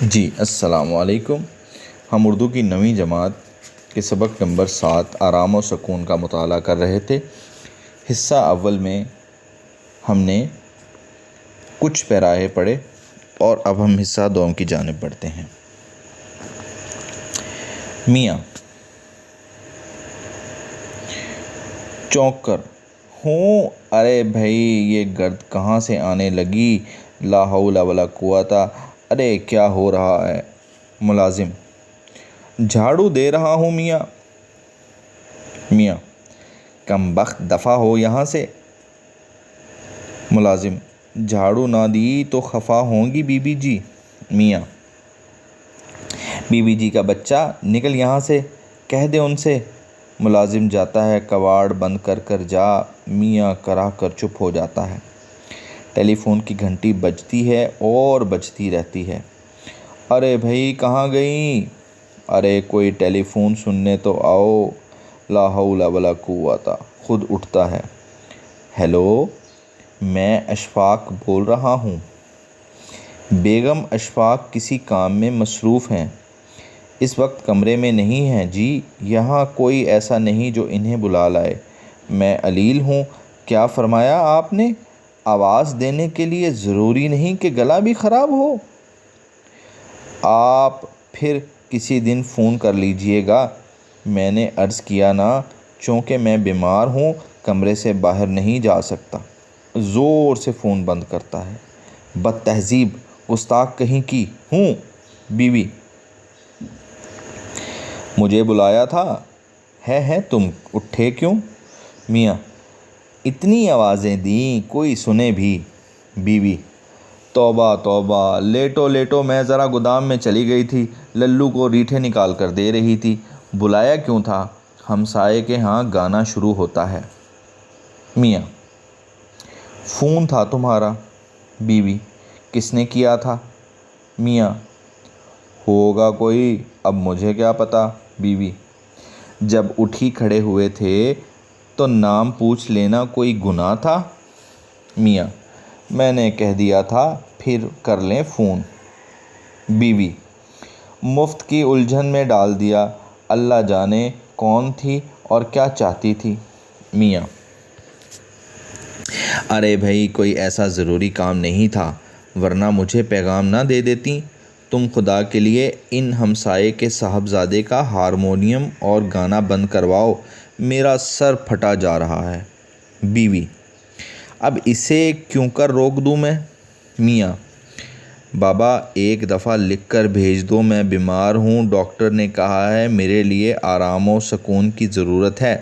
جی السلام علیکم۔ ہم اردو کی 9ویں جماعت کے سبق نمبر 7 آرام و سکون کا مطالعہ کر رہے تھے۔ حصہ اول میں ہم نے کچھ پیراہے پڑھے اور اب ہم حصہ دوم کی جانب بڑھتے ہیں۔ میاں چونک کر ہوں، ارے بھائی یہ گرد کہاں سے آنے لگی، لا حول ولا قوت، ارے کیا ہو رہا ہے۔ ملازم جھاڑو دے رہا ہوں میاں۔ میاں کم بخت دفع ہو یہاں سے۔ ملازم جھاڑو نہ دی تو خفا ہوں گی بی بی جی۔ میاں بی بی جی کا بچہ نکل یہاں سے، کہہ دے ان سے۔ ملازم جاتا ہے، کواڑ بند کر کر جا۔ میاں کراہ کر چپ ہو جاتا ہے۔ ٹیلی فون کی گھنٹی بجتی ہے اور بجتی رہتی ہے۔ ارے بھائی کہاں گئیں، ارے کوئی ٹیلی فون سننے تو آؤ، لا حول ولا قوت۔ خود اٹھتا ہے۔ ہیلو، میں اشفاق بول رہا ہوں۔ بیگم اشفاق کسی کام میں مصروف ہیں، اس وقت کمرے میں نہیں ہیں جی۔ یہاں کوئی ایسا نہیں جو انہیں بلا لائے۔ میں علیل ہوں، کیا فرمایا آپ نے؟ آواز دینے کے لیے ضروری نہیں کہ گلا بھی خراب ہو۔ آپ پھر کسی دن فون کر لیجئے گا۔ میں نے عرض کیا نا، چونکہ میں بیمار ہوں کمرے سے باہر نہیں جا سکتا۔ زور سے فون بند کرتا ہے۔ بد تہذیب، گستاخ کہیں کی ہوں۔ بیوی مجھے بلایا تھا، ہے تم اٹھے کیوں؟ میاں اتنی آوازیں دیں کوئی سنے بھی۔ بیوی توبہ توبہ، لیٹو لیٹو، میں ذرا گودام میں چلی گئی تھی، للو کو ریٹھے نکال کر دے رہی تھی۔ بلایا کیوں تھا؟ ہمسائے کے ہاں گانا شروع ہوتا ہے۔ میاں فون تھا تمہارا۔ بیوی کس نے کیا تھا؟ میاں ہوگا کوئی، اب مجھے کیا پتا۔ بیوی جب اٹھی کھڑے ہوئے تھے تو نام پوچھ لینا کوئی گناہ تھا؟ میاں میں نے کہہ دیا تھا پھر کر لیں فون۔ بیوی مفت کی الجھن میں ڈال دیا، اللہ جانے کون تھی اور کیا چاہتی تھی۔ میاں ارے بھائی کوئی ایسا ضروری کام نہیں تھا، ورنہ مجھے پیغام نہ دے دیتی۔ تم خدا کے لیے ان ہمسائے کے صاحبزادے کا ہارمونیم اور گانا بند کرواؤ، میرا سر پھٹا جا رہا ہے۔ بیوی اب اسے کیوں کر روک دوں میں؟ میاں بابا ایک دفعہ لکھ کر بھیج دو، میں بیمار ہوں، ڈاکٹر نے کہا ہے میرے لیے آرام و سکون کی ضرورت ہے۔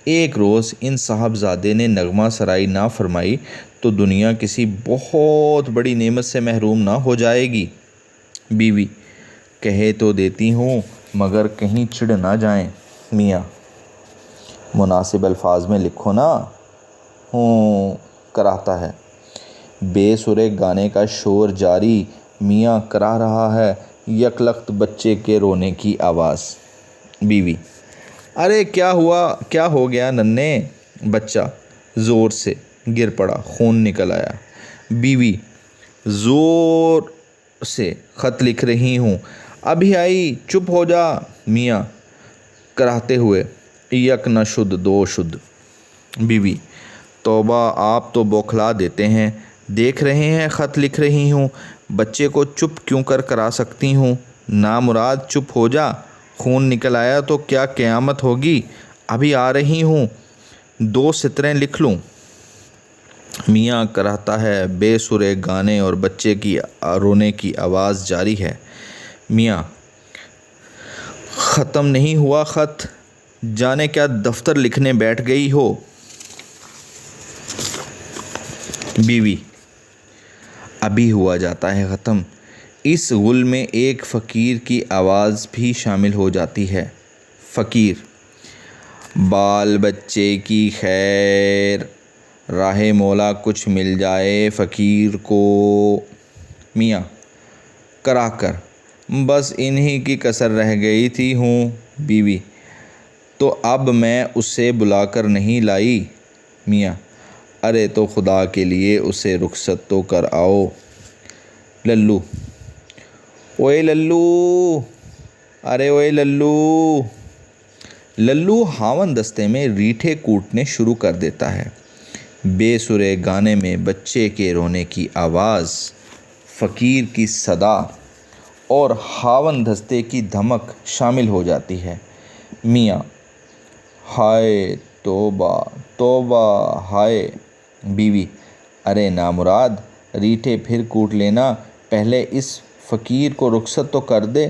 ایک روز ان صاحبزادے نے نغمہ سرائی نہ فرمائی تو دنیا کسی بہت بڑی نعمت سے محروم نہ ہو جائے گی۔ بیوی کہہ تو دیتی ہوں مگر کہیں چڑ نہ جائیں۔ میاں مناسب الفاظ میں لکھو نا۔ ہوں کراہتا ہے۔ بے سرے گانے کا شور جاری، میاں کراہ رہا ہے، یکلخت بچے کے رونے کی آواز۔ بیوی ارے کیا ہوا، کیا ہو گیا ننھے؟ بچہ زور سے گر پڑا، خون نکل آیا۔ بیوی زور سے خط لکھ رہی ہوں، ابھی آئی، چپ ہو جا۔ میاں کراہتے ہوئے یک نہ شد دو شد۔ بیوی توبہ آپ تو بوکھلا دیتے ہیں، دیکھ رہے ہیں خط لکھ رہی ہوں، بچے کو چپ کیوں کرا سکتی ہوں؟ نامراد چپ ہو جا، خون نکل آیا تو کیا قیامت ہوگی؟ ابھی آ رہی ہوں، 2 سطریں لکھ لوں۔ میاں کراہتا ہے، بے سرے گانے اور بچے کی رونے کی آواز جاری ہے۔ میاں ختم نہیں ہوا خط، جانے کیا دفتر لکھنے بیٹھ گئی ہو؟ بیوی ابھی ہوا جاتا ہے ختم۔ اس غل میں ایک فقیر کی آواز بھی شامل ہو جاتی ہے۔ فقیر بال بچے کی خیر، راہ مولا کچھ مل جائے فقیر کو۔ میاں کراہ کر بس انہی کی کسر رہ گئی تھی ہوں۔ بیوی تو اب میں اسے بلا کر نہیں لائی؟ میاں ارے تو خدا کے لیے اسے رخصت تو کر آؤ۔ للو اوئے للو، ارے اوئے للو۔ للو ہاون دستے میں ریٹھے کوٹنے شروع کر دیتا ہے۔ بے سرے گانے میں بچے کے رونے کی آواز، فقیر کی صدا اور ہاون دستے کی دھمک شامل ہو جاتی ہے۔ میاں: ہائے توبہ توبہ ہائے۔ بیوی: ارے نامراد، ریٹھے پھر کوٹ لینا، پہلے اس فقیر کو رخصت تو کر دے۔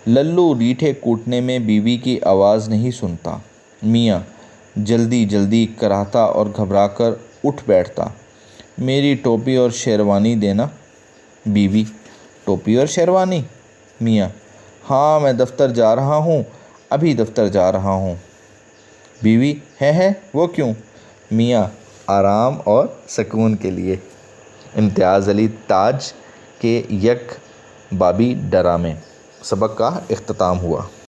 للو ریٹھے کوٹنے میں بیوی کی آواز نہیں سنتا۔ میاں جلدی جلدی کراہتا اور گھبرا کر اٹھ بیٹھتا۔ میری ٹوپی اور شیروانی دینا۔ بیوی: ٹوپی اور شیروانی؟ میاں: ہاں، میں دفتر جا رہا ہوں، ابھی دفتر جا رہا ہوں۔ بیوی: ہے وہ کیوں؟ میاں: آرام اور سکون کے لیے۔ امتیاز علی تاج کے یک بابی ڈرامے۔ سبق کا اختتام ہوا۔